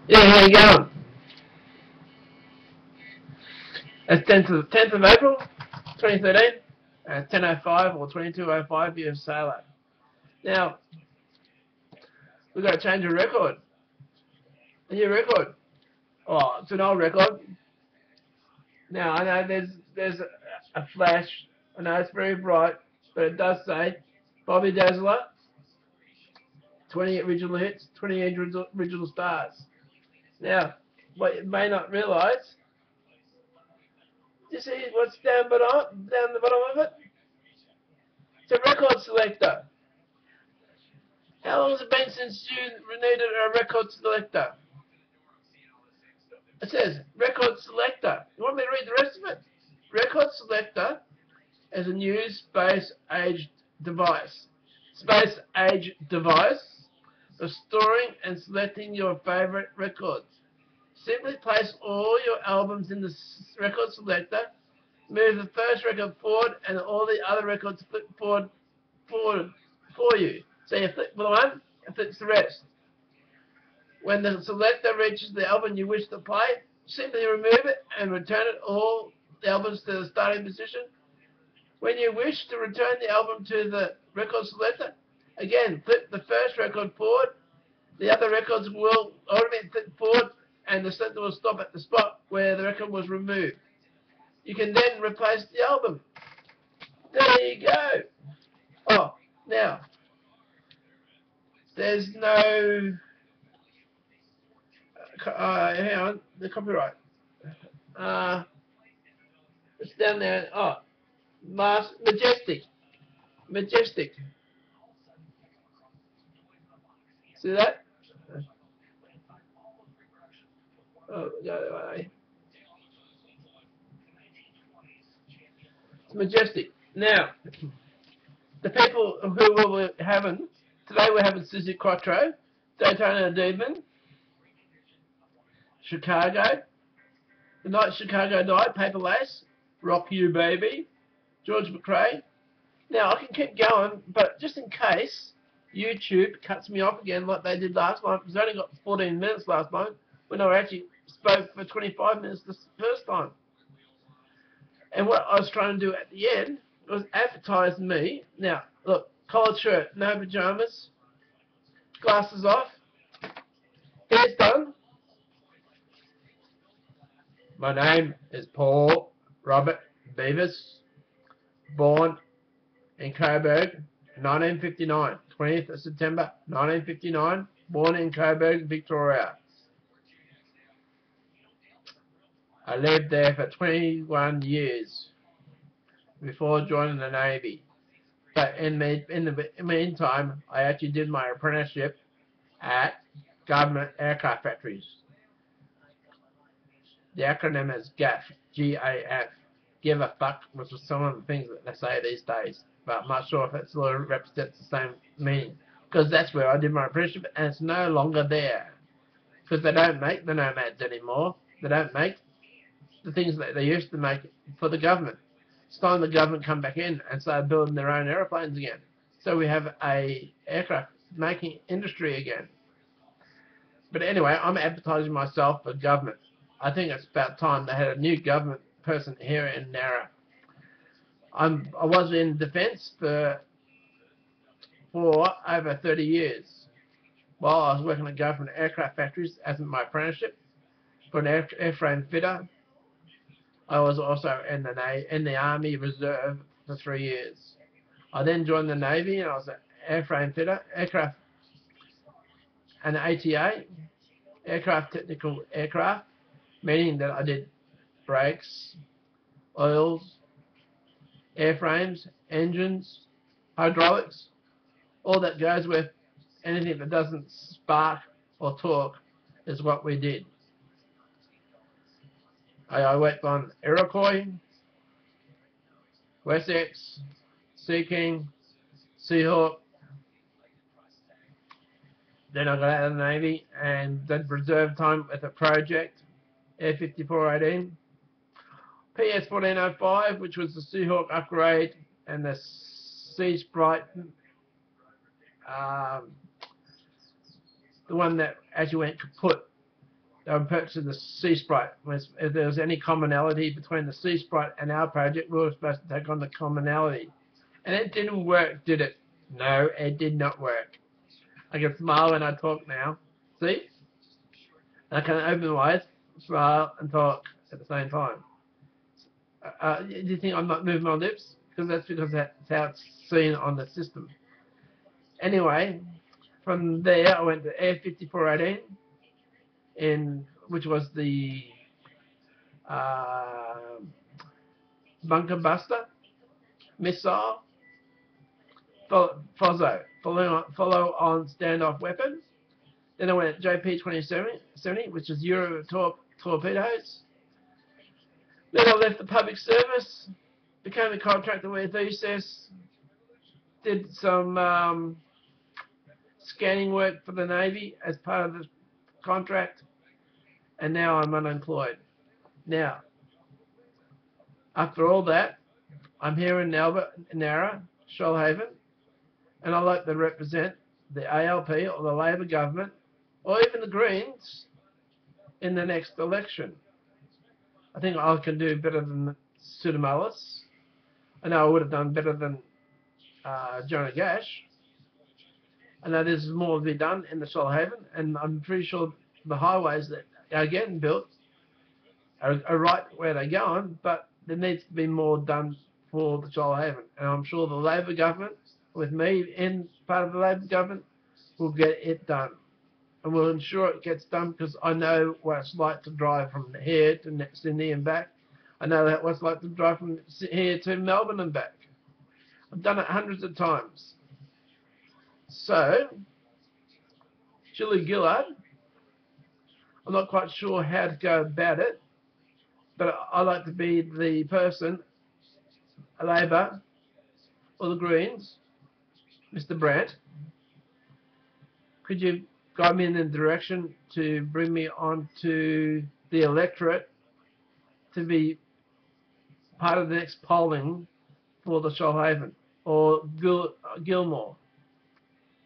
Yeah, how you going? It's 10th of April, 2013, at 10:05 or 22:05 you have sailor. Now, we've got to change a record. A new record. Oh, it's an old record. Now, I know there's a flash. I know it's very bright, but it does say Bobby Dazzler, 20 original hits, 20 original stars. Now, what you may not realise, you see what's down the bottom of it? It's a record selector. How long has it been since you needed a record selector? It says record selector. You want me to read the rest of it? Record selector is a new space-age device. Space-age device for storing and selecting your favorite records. Simply place all your albums in the record selector, move the first record forward, and all the other records flip forward for you. So you flip the one, and flips the rest. When the selector reaches the album you wish to play, simply remove it and return all the albums to the starting position. When you wish to return the album to the record selector, again, flip the first record forward. The other records will automatically flip forward, and the selector will stop at the spot where the record was removed. You can then replace the album. There you go. Oh, now, there's no... hang on, the copyright. It's down there. Oh, Majestic. See that? Oh, the other way. It's Majestic. Now, the people who we're having, today we're having Suzi Quatro, Daytona Demon, Chicago, The Night Chicago Died, Paper Lace, Rock You Baby, George McRae. Now, I can keep going, but just in case YouTube cuts me off again like they did last night, because I only got 14 minutes last night, when I actually spoke for 25 minutes the first time. And what I was trying to do at the end was advertise me. Now, look, collared shirt, no pajamas, glasses off, hair's done. My name is Paul Robert Beavis, born in Coburg, 1959, 20th of September, 1959, born in Coburg, Victoria. I lived there for 21 years before joining the Navy. But in the meantime, I actually did my apprenticeship at government aircraft factories. The acronym is GAF, G-A-F. Give a fuck, which is some of the things that they say these days. But I'm not sure if it sort of represents the same meaning. Because that's where I did my apprenticeship, and it's no longer there. Because they don't make the Nomads anymore. They don't make the things that they used to make for the government. It's time the government come back in and start building their own aeroplanes again. So we have a aircraft making industry again. But anyway, I'm advertising myself for government. I think it's about time they had a new government person here in Nara. I was in defence for over 30 years. While I was working at government aircraft factories as in my apprenticeship for an airframe fitter. I was also in the Army Reserve for 3 years. I then joined the Navy and I was an airframe fitter, aircraft, and ATA, aircraft technical aircraft, meaning that I did brakes, oils, airframes, engines, hydraulics, all that goes with anything that doesn't spark or torque is what we did. I worked on Iroquois, Wessex, Sea King, Seahawk. Then I got out of the Navy and did reserve time with a project, Air 5418, PS 1405, which was the Seahawk upgrade, and the Sea Sprite, the one that actually went kaput They were purchasing the Sea Sprite. If there was any commonality between the Sea Sprite and our project, we were supposed to take on the commonality. And it didn't work, did it? No, it did not work. I can smile when I talk now. See? I can open my eyes, smile, and talk at the same time. Do you think I'm not moving my lips? Because that's how it's seen on the system. Anyway, from there I went to Air 5418, which was the bunker buster missile, FOZO, follow on standoff weapon. Then I went JP 2070, which is Euro torpedoes. Then I left the public service, became a contractor with ESS, did some scanning work for the Navy as part of the contract, and now I'm unemployed. Now, after all that, I'm here in Narra, Shoalhaven, and I like to represent the ALP or the Labor government or even the Greens in the next election. I think I can do better than Pseudomonas. I know I would have done better than Jonah Gash. I know there's more to be done in the Shoalhaven, and I'm pretty sure the highways that are getting built are right where they're going, but there needs to be more done for the Shoalhaven. And I'm sure the Labor government, with me in part of the Labor government, will get it done. And we'll ensure it gets done because I know what it's like to drive from here to Sydney and back. I know what it's like to drive from here to Melbourne and back. I've done it hundreds of times. So, Julie Gillard, I'm not quite sure how to go about it, but I like to be the person, Labor or the Greens, Mr. Brandt. Could you guide me in the direction to bring me on to the electorate to be part of the next polling for the Shoalhaven or Gilmore,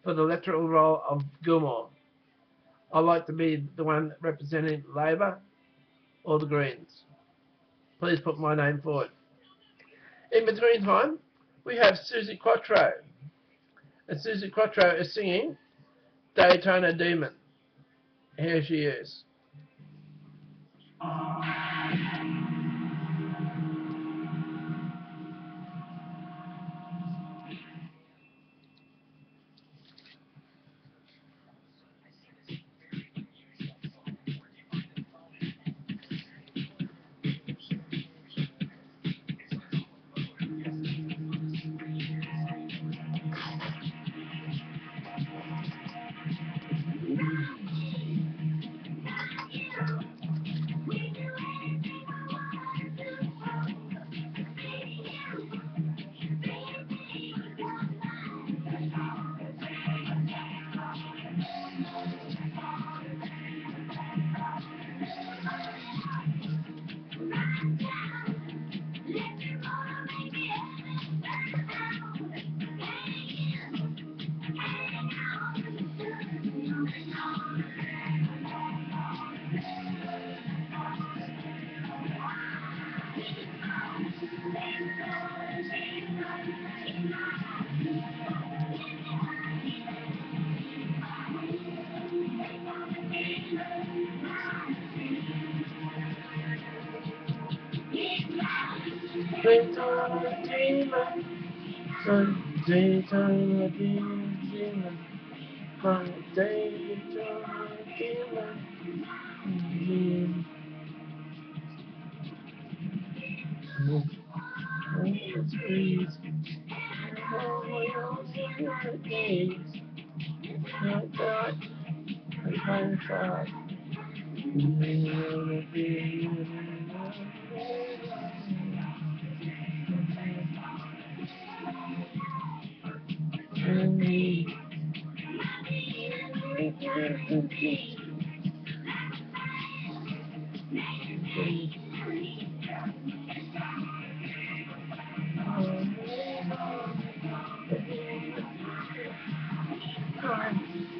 for the electoral role of Gilmore? I'd like to be the one representing Labor or the Greens. Please put my name forward. In between time, we have Suzi Quatro. And Suzi Quatro is singing Daytona Demon. Here she is. Daytona Demon, Daytona Demon, Daytona Demon. It's breeze.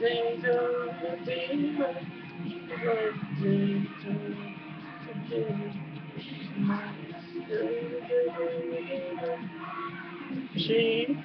Daytona Demon. She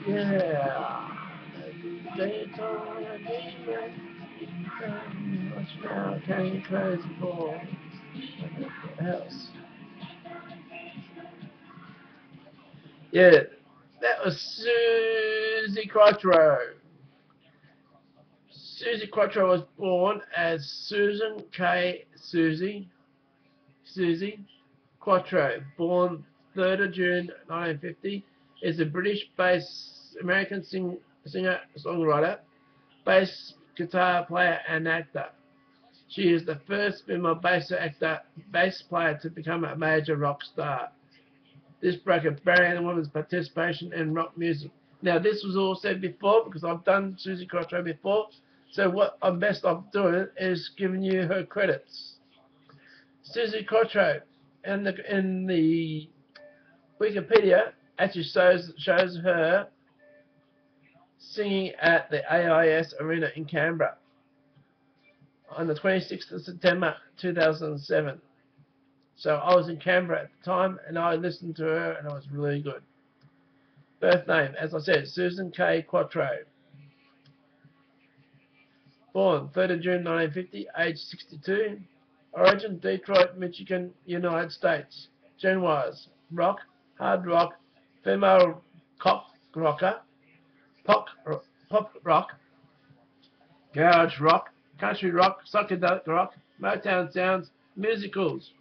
yeah, Daytona demon. What's now came crazy for the house. Yeah, that was Suzi Quatro. Suzi Quatro was born as Susan K. Suzi Quatro, born 3rd of June 1950, is a British-based American singer-songwriter, bass guitar player, and actor. She is the first female bass player to become a major rock star. This broke a barrier in women's participation in rock music. Now, this was all said before because I've done Suzi Quatro before. So what I'm best off doing is giving you her credits. Suzi Quatro, in the Wikipedia, actually shows her singing at the AIS Arena in Canberra on the 26th of September 2007. So I was in Canberra at the time, and I listened to her, and it was really good. Birth name, as I said, Susan K. Quatro. Born 3rd of June 1950, age 62. Origin, Detroit, Michigan, United States. Genres, rock, hard rock, female pop rocker, pop rock, garage rock, country rock, psychedelic rock, Motown sounds, musicals.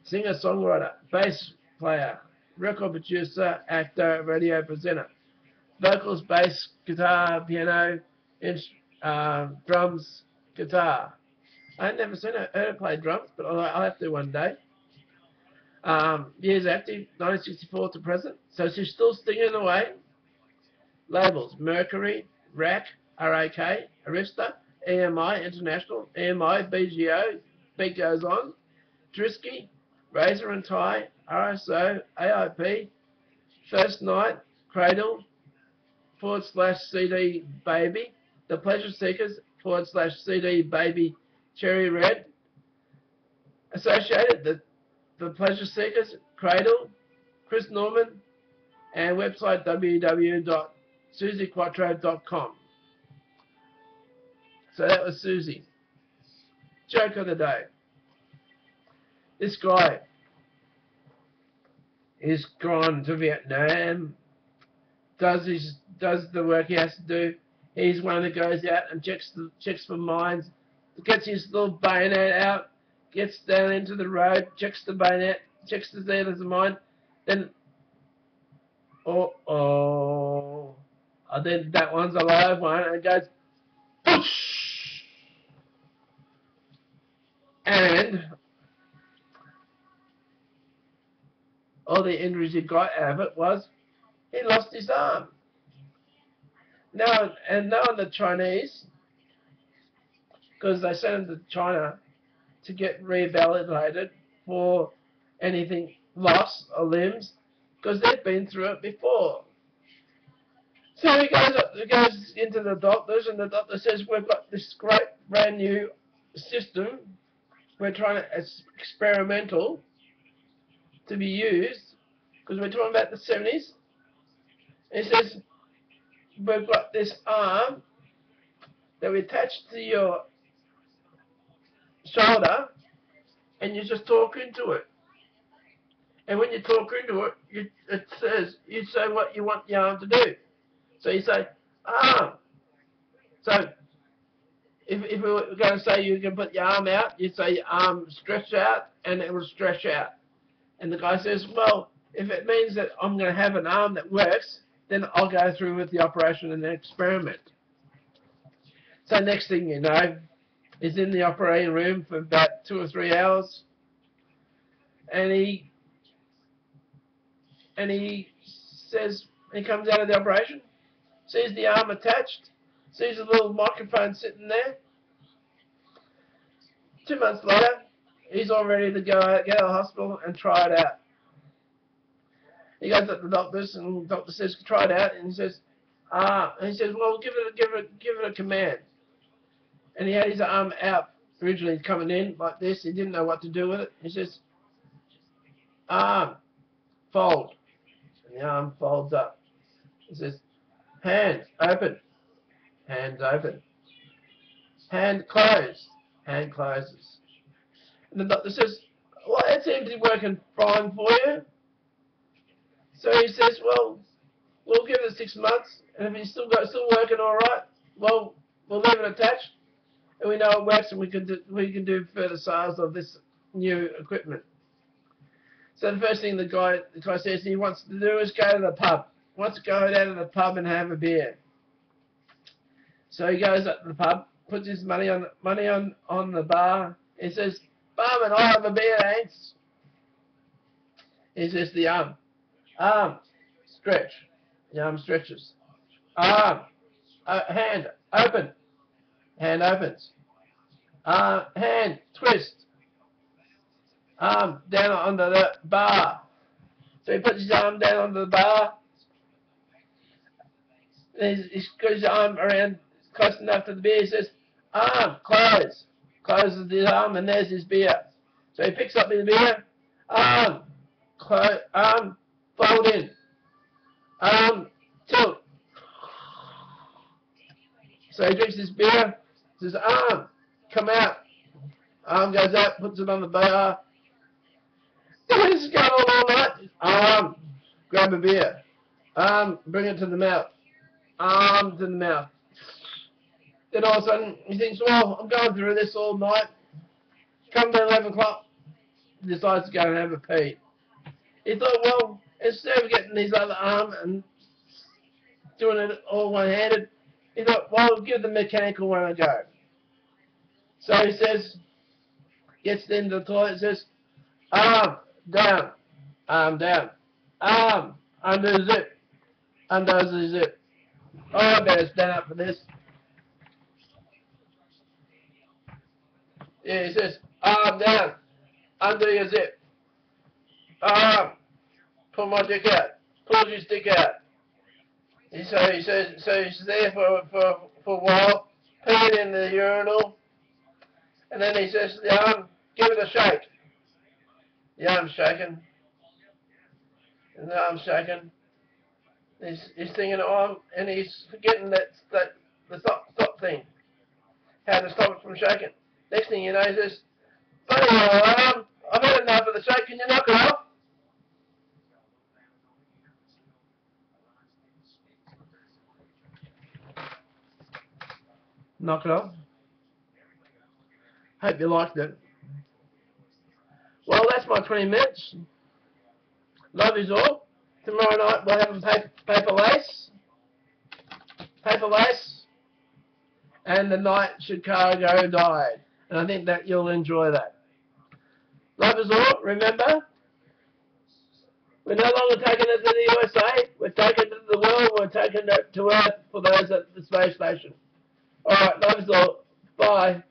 Singer-songwriter, bass player, record producer, actor, radio presenter. Vocals, bass, guitar, piano, drums, guitar. I ain't never seen her play drums, but I'll have to one day. Years active, 1964 to present. So she's still singing away. Labels, Mercury, RAK, R-A-K, Arista, EMI, International, EMI, BGO, Beat Goes On, Drisky, Razor and Tie, RSO, AIP, First Night, Cradle, /CD Baby, The Pleasure Seekers, /CD Baby, Cherry Red, Associated, The Pleasure Seekers, Cradle, Chris Norman, and website www.suziquatro.com. So that was Suzi. Joke of the day. This guy is gone to Vietnam, does the work he has to do. He's one that goes out and checks for mines, gets his little bayonet out, gets down into the road, checks the bayonet, checks to see if there's a mine, then then that one's a live one, and it goes whoosh, and all the injuries he got out of it was he lost his arm. Now the Chinese, because they sent him to China to get rehabilitated for anything loss of limbs, because they've been through it before. So he goes into the doctors, and the doctor says, we've got this great brand new system we're trying to, it's experimental to be used, because we're talking about the 70s. It says, we've got this arm that we attach to your shoulder, and you just talk into it. And when you talk into it, it says, you say what you want the arm to do. So you say, arm. So if we were going to say you can put your arm out, you say your arm stretch out, and it will stretch out. And the guy says, well, if it means that I'm going to have an arm that works, then I'll go through with the operation and the experiment. So next thing you know, he's in the operating room for about 2 or 3 hours, and he says, he comes out of the operation, sees the arm attached, sees a little microphone sitting there. 2 months later, he's all ready to go out, get out of the hospital and try it out. He goes to the doctors, and the doctor says, try it out, and he says, well, give it a command. And he had his arm out, originally coming in like this. He didn't know what to do with it. He says, arm, fold. And the arm folds up. He says, hand, open. Hands open. Hand closed. Hand closes. And the doctor says, well, that seems to be working fine for you. So he says, well, we'll give it 6 months, and if he's still working all right, well, we'll leave it attached, and we know it works, and we can do further sales of this new equipment. So the first thing the guy says he wants to do is go to the pub. He wants to go down to the pub and have a beer. So he goes up to the pub, puts his money on the bar. He says, barman, I'll have a beer, thanks. He says the arm, stretch. The arm stretches. Arm, hand, open. Hand opens. Hand, twist. Arm down onto the bar. So he puts his arm down onto the bar. He's got his arm around close enough to the beer. He says, arm, close. Closes his arm, and there's his beer. So he picks up his beer. Arm, fold in. Tilt. So he drinks his beer. Says, arm, come out. Arm goes out, puts it on the bar. This is going on all night. Arm, grab a beer. Arm, bring it to the mouth. Arm to the mouth. Then all of a sudden, he thinks, well, I'm going through this all night. Come to 11 o'clock, he decides to go and have a pee. He thought, well, instead of getting his other arm and doing it all one-handed, he thought, well, I'll give the mechanical one a go. So he says, gets into the toilet and says, arm down, arm down, arm under the zip, undoes the zip. Oh, I better stand up for this. Yeah, he says, arm down, undo your zip. Arm, pull my dick out, pull your stick out. So he's there for a while, peeing in the urinal, and then he says to the arm, give it a shake. The arm's shaking, and the arm's shaking. He's thinking, oh, and he's forgetting the stop thing, how to stop it from shaking. Next thing you know, he says, bloody hell, arm, I've had enough of the shake, can you knock it off? Knock it off. Hope you liked it. Well, that's my 20 minutes. Love yous all. Tomorrow night we'll have a paper lace. And the night Chicago died. And I think that you'll enjoy that. Love yous all. Remember, we're no longer taking it to the USA. We're taking it to the world. We're taking it to Earth for those at the space station. Alright, love yous all. Bye.